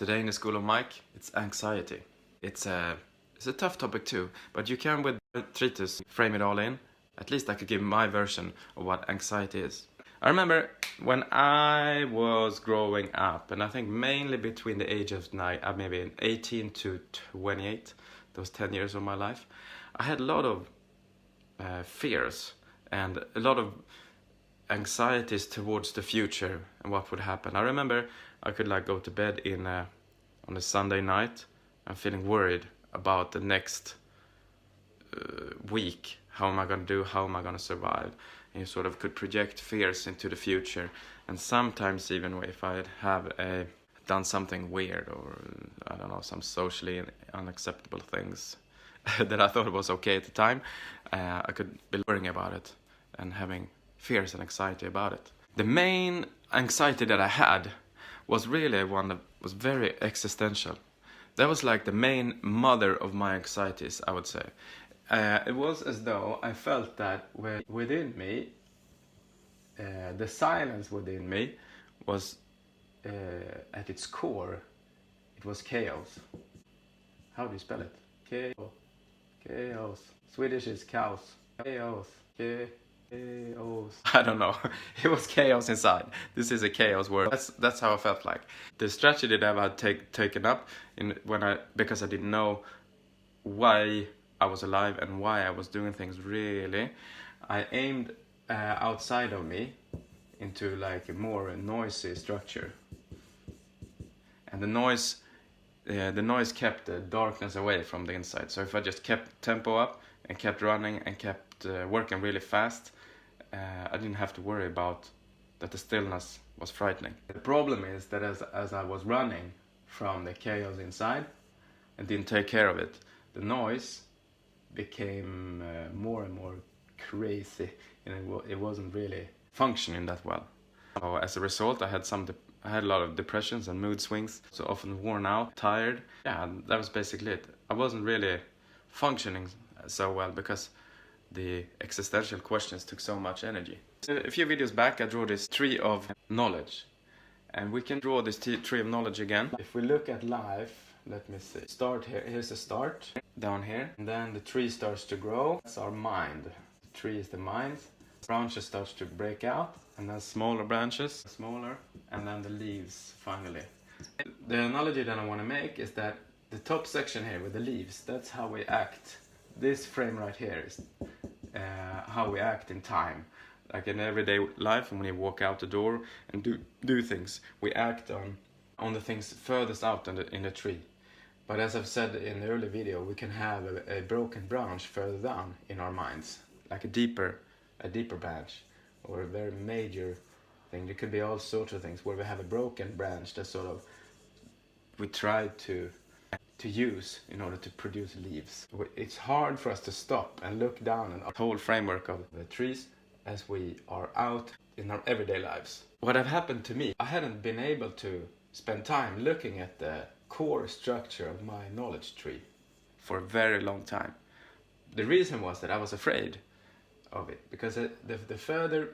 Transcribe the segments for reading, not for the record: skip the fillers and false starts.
Today in the School of Mike, it's anxiety. It's a tough topic too, but you can with TRITUS frame it all in. At least I could give my version of what anxiety is. I remember when I was growing up, and I think mainly between the age of maybe 18 to 28, those 10 years of my life, I had a lot of fears and a lot of anxieties towards the future and what would happen. I remember I could go to bed on a Sunday night and feeling worried about the next week. How am I going to do? How am I going to survive? And you sort of could project fears into the future. And sometimes even if I have done something weird or, I don't know, some socially unacceptable things that I thought was okay at the time, I could be worrying about it and having fears and anxiety about it. The main anxiety that I had was really one that was very existential. That was like the main mother of my anxieties, I would say. It was as though I felt that within me, the silence within me was, at its core, it was chaos. How do you spell it? Chaos. Chaos. Swedish is chaos. Chaos. Chaos. I don't know. It was chaos inside. This is a chaos word. That's how I felt like. The strategy that I had taken up because I didn't know why I was alive and why I was doing things really, I aimed outside of me into a more noisy structure. And the noise kept the darkness away from the inside. So if I just kept tempo up and kept running and kept working really fast, I didn't have to worry about that the stillness was frightening. The problem is that as I was running from the chaos inside and didn't take care of it, the noise became more and more crazy, and it wasn't really functioning that well. So as a result, I had a lot of depressions and mood swings, so often worn out, tired. Yeah, that was basically it. I wasn't really functioning so well because the existential questions took so much energy. So a few videos back I drew this tree of knowledge, and we can draw this tree of knowledge again. If we look at life, let me see. Start here. Here's the start down here, and then the tree starts to grow. That's our mind. The tree is the mind. Branches starts to break out, and then smaller branches, smaller, and then the leaves finally. The analogy that I want to make is that the top section here with the leaves, that's how we act. This frame right here is how we act in time. Like in everyday life, and when you walk out the door and do things, we act on the things furthest out in the tree. But as I've said in the early video, we can have a broken branch further down in our minds, like a deeper branch, or a very major thing. There could be all sorts of things where we have a broken branch that sort of we try to use in order to produce leaves. It's hard for us to stop and look down on the whole framework of the trees as we are out in our everyday lives. What had happened to me, I hadn't been able to spend time looking at the core structure of my knowledge tree for a very long time. The reason was that I was afraid of it, because the further,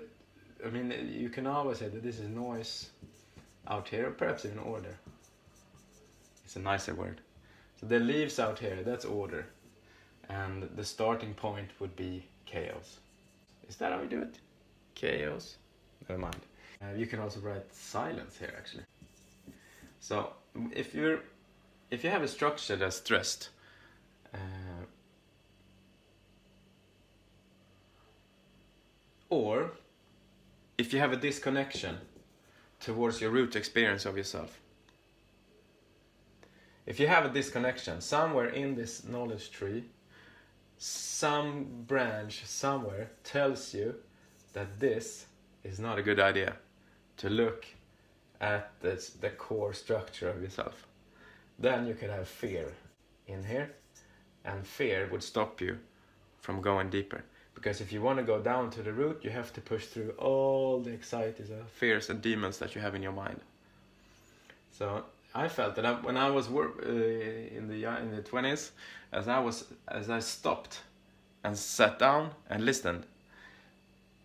you can always say that this is noise out here, or perhaps even order. It's a nicer word. So the leaves out here, that's order, and the starting point would be chaos. Is that how we do it? Chaos? Never mind. You can also write silence here, actually. So if you have a structure that's stressed, or if you have a disconnection towards your root experience of yourself. If you have a disconnection somewhere in this knowledge tree, some branch somewhere tells you that this is not a good idea to look at the core structure of yourself. Then you could have fear in here, and fear would stop you from going deeper. Because if you want to go down to the root, you have to push through all the anxieties and fears and demons that you have in your mind. So I felt that when I was in the 20s, as I stopped and sat down and listened,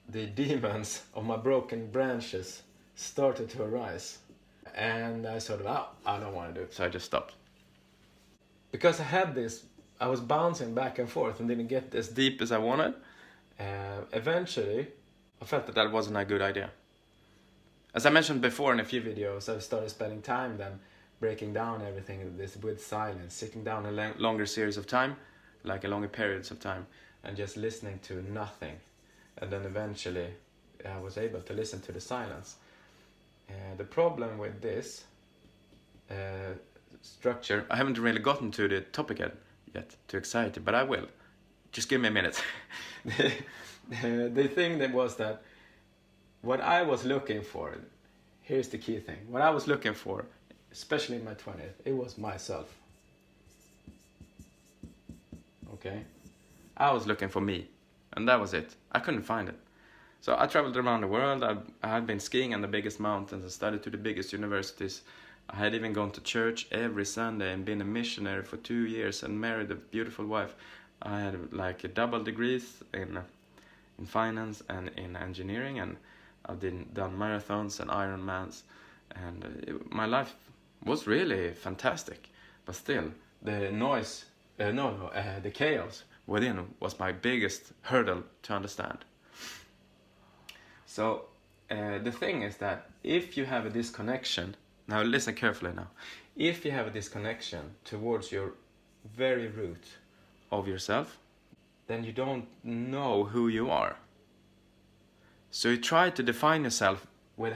the demons of my broken branches started to arise. And I sort of, I don't want to do it. So I just stopped. Because I had this, I was bouncing back and forth and didn't get this As deep as I wanted, eventually, I felt that that wasn't a good idea. As I mentioned before in a few videos, I started spending time then breaking down everything this with silence, sitting down a longer series of time, like a longer periods of time, and just listening to nothing. And then eventually I was able to listen to the silence. The problem with this structure, I haven't really gotten to the topic yet, to anxiety, but I will. Just give me a minute. The thing that was that what I was looking for, here's the key thing, what I was looking for, especially in my 20s, it was myself. Okay? I was looking for me, and that was it. I couldn't find it. So I traveled around the world. I had been skiing on the biggest mountains. I studied to the biggest universities. I had even gone to church every Sunday and been a missionary for 2 years and married a beautiful wife. I had like a double degrees in finance and in engineering, and I've done marathons and Ironmans, and my life was really fantastic. But still, the noise, the chaos within was my biggest hurdle to understand. So the thing is that if you have a disconnection, now listen carefully now, if you have a disconnection towards your very root of yourself, then you don't know who you are. So you try to define yourself with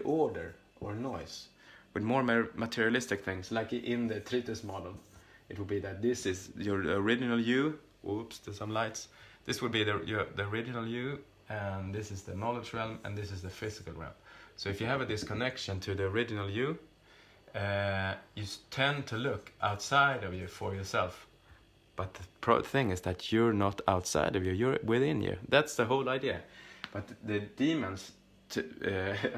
order or noise, with more materialistic things, like in the TRITUS model. It would be that this is your original you. Oops, there's some lights. This would be the original you, and this is the knowledge realm, and this is the physical realm. So if you have a disconnection to the original you, you tend to look outside of you for yourself. But the thing is that you're not outside of you, you're within you. That's the whole idea. But the demons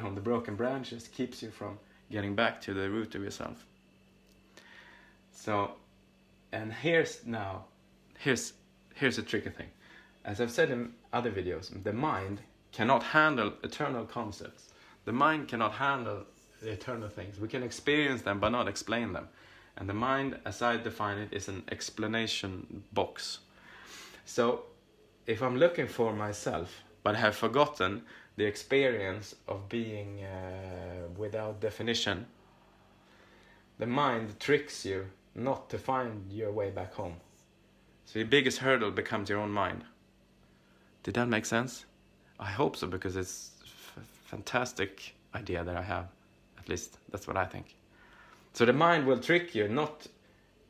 on the broken branches keeps you from getting back to the root of yourself. So, and here's a tricky thing. As I've said in other videos, the mind cannot handle eternal concepts. The mind cannot handle the eternal things. We can experience them but not explain them. And the mind, as I define it, is an explanation box. So, if I'm looking for myself, but have forgotten the experience of being without definition, the mind tricks you not to find your way back home. So your biggest hurdle becomes your own mind. Did that make sense? I hope so, because it's a fantastic idea that I have. At least that's what I think. So the mind will trick you not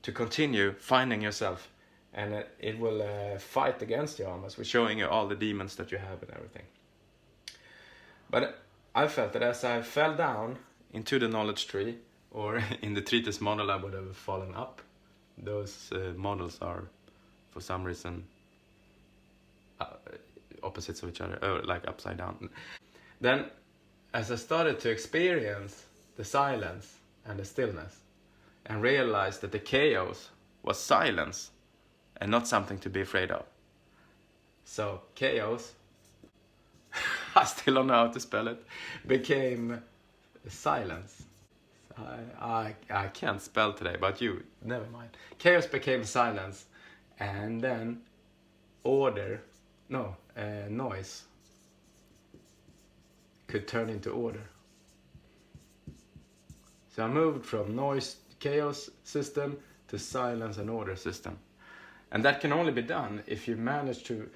to continue finding yourself, and it will fight against you almost with showing you all the demons that you have and everything. But I felt that as I fell down into the knowledge tree, or in the TRITUS model I would have fallen up. Those models are for some reason opposites of each other, or like upside down. Then as I started to experience the silence and the stillness, and realized that the chaos was silence and not something to be afraid of. So chaos, I still don't know how to spell it, became silence. I can't spell today, but you, never mind. Chaos became silence, and then noise could turn into order. So I moved from noise, chaos system to silence and order system. And that can only be done if you manage to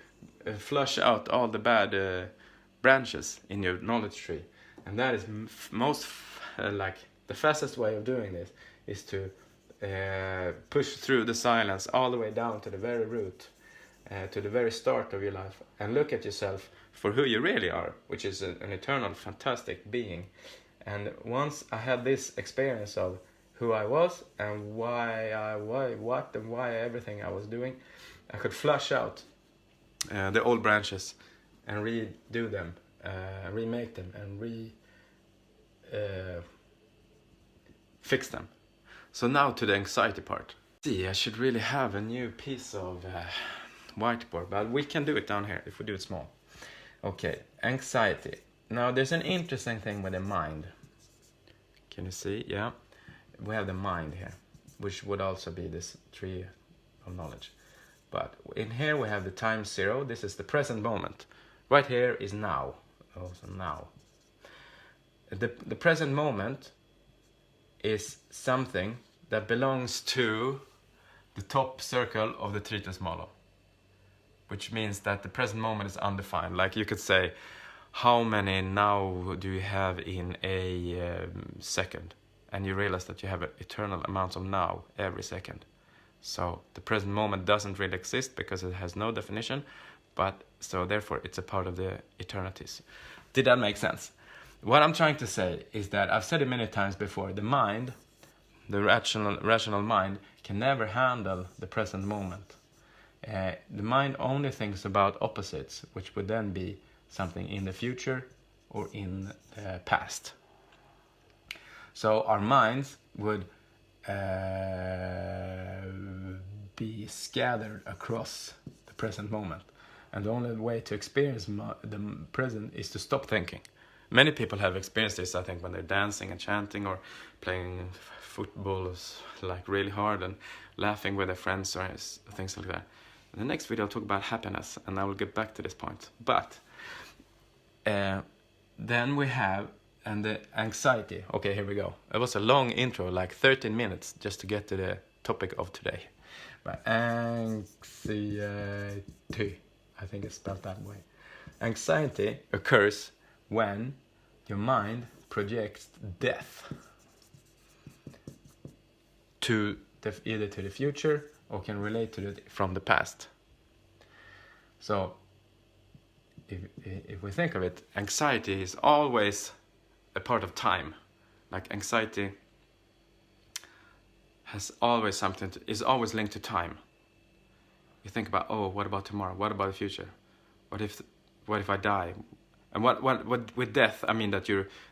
flush out all the bad branches in your knowledge tree. And that is the fastest way of doing this is to push through the silence all the way down to the very root, to the very start of your life, and look at yourself for who you really are, which is an eternal, fantastic being. And once I had this experience of who I was and why everything I was doing, I could flush out the old branches and redo them, remake them, and fix them. So now to the anxiety part. See, I should really have a new piece of whiteboard, but we can do it down here if we do it small. Okay, anxiety. Now there's an interesting thing with the mind. Can you see? Yeah. We have the mind here, which would also be this tree of knowledge. But in here we have the time 0. This is the present moment. Right here is now. Also now. The present moment is something that belongs to the top circle of the TRITUS model, which means that the present moment is undefined. Like you could say, how many now do you have in a second? And you realize that you have eternal amounts of now every second. So the present moment doesn't really exist because it has no definition, but so therefore it's a part of the eternities. Did that make sense? What I'm trying to say is that I've said it many times before, the mind, the rational mind, can never handle the present moment. The mind only thinks about opposites, which would then be something in the future or in the past. So our minds would be scattered across the present moment. And the only way to experience the present is to stop thinking. Many people have experienced this, I think, when they're dancing and chanting or playing football like really hard and laughing with their friends or things like that. In the next video I'll talk about happiness, and I will get back to this point. But then we have the anxiety. Okay, here we go. It was a long intro, like 13 minutes, just to get to the topic of today. But anxiety, I think it's spelled that way. Anxiety occurs when your mind projects death to either to the future or can relate to it from the past. So if we think of it, anxiety is always a part of time. Like anxiety has always is always linked to time. You think about, oh, what about tomorrow? What about the future? What if I die? And what with death, I mean that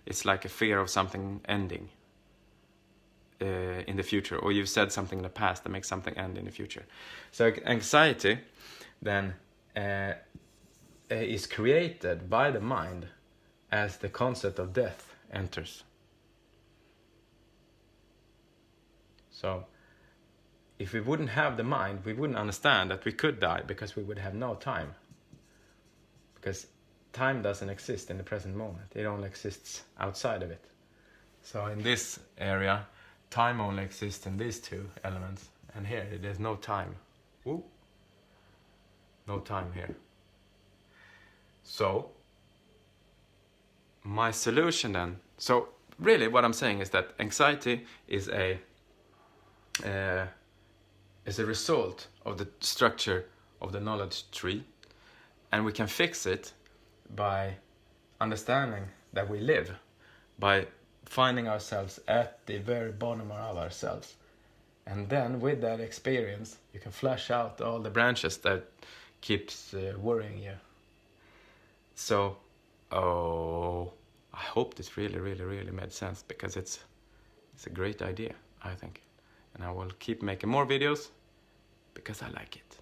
it's like a fear of something ending in the future, or you've said something in the past that makes something end in the future. So anxiety then is created by the mind as the concept of death enters. So if we wouldn't have the mind, we wouldn't understand that we could die, because we would have no time. Because time doesn't exist in the present moment. It only exists outside of it. So in this area, time only exists in these two elements. And here, there's no time. Ooh. No time here. So my solution then, so really what I'm saying is that anxiety is a result of the structure of the knowledge tree, and we can fix it by understanding that we live, by finding ourselves at the very bottom of ourselves. And then with that experience, you can flush out all the branches that keeps worrying you. So, I hope this really made sense, because it's a great idea, I think. And I will keep making more videos because I like it.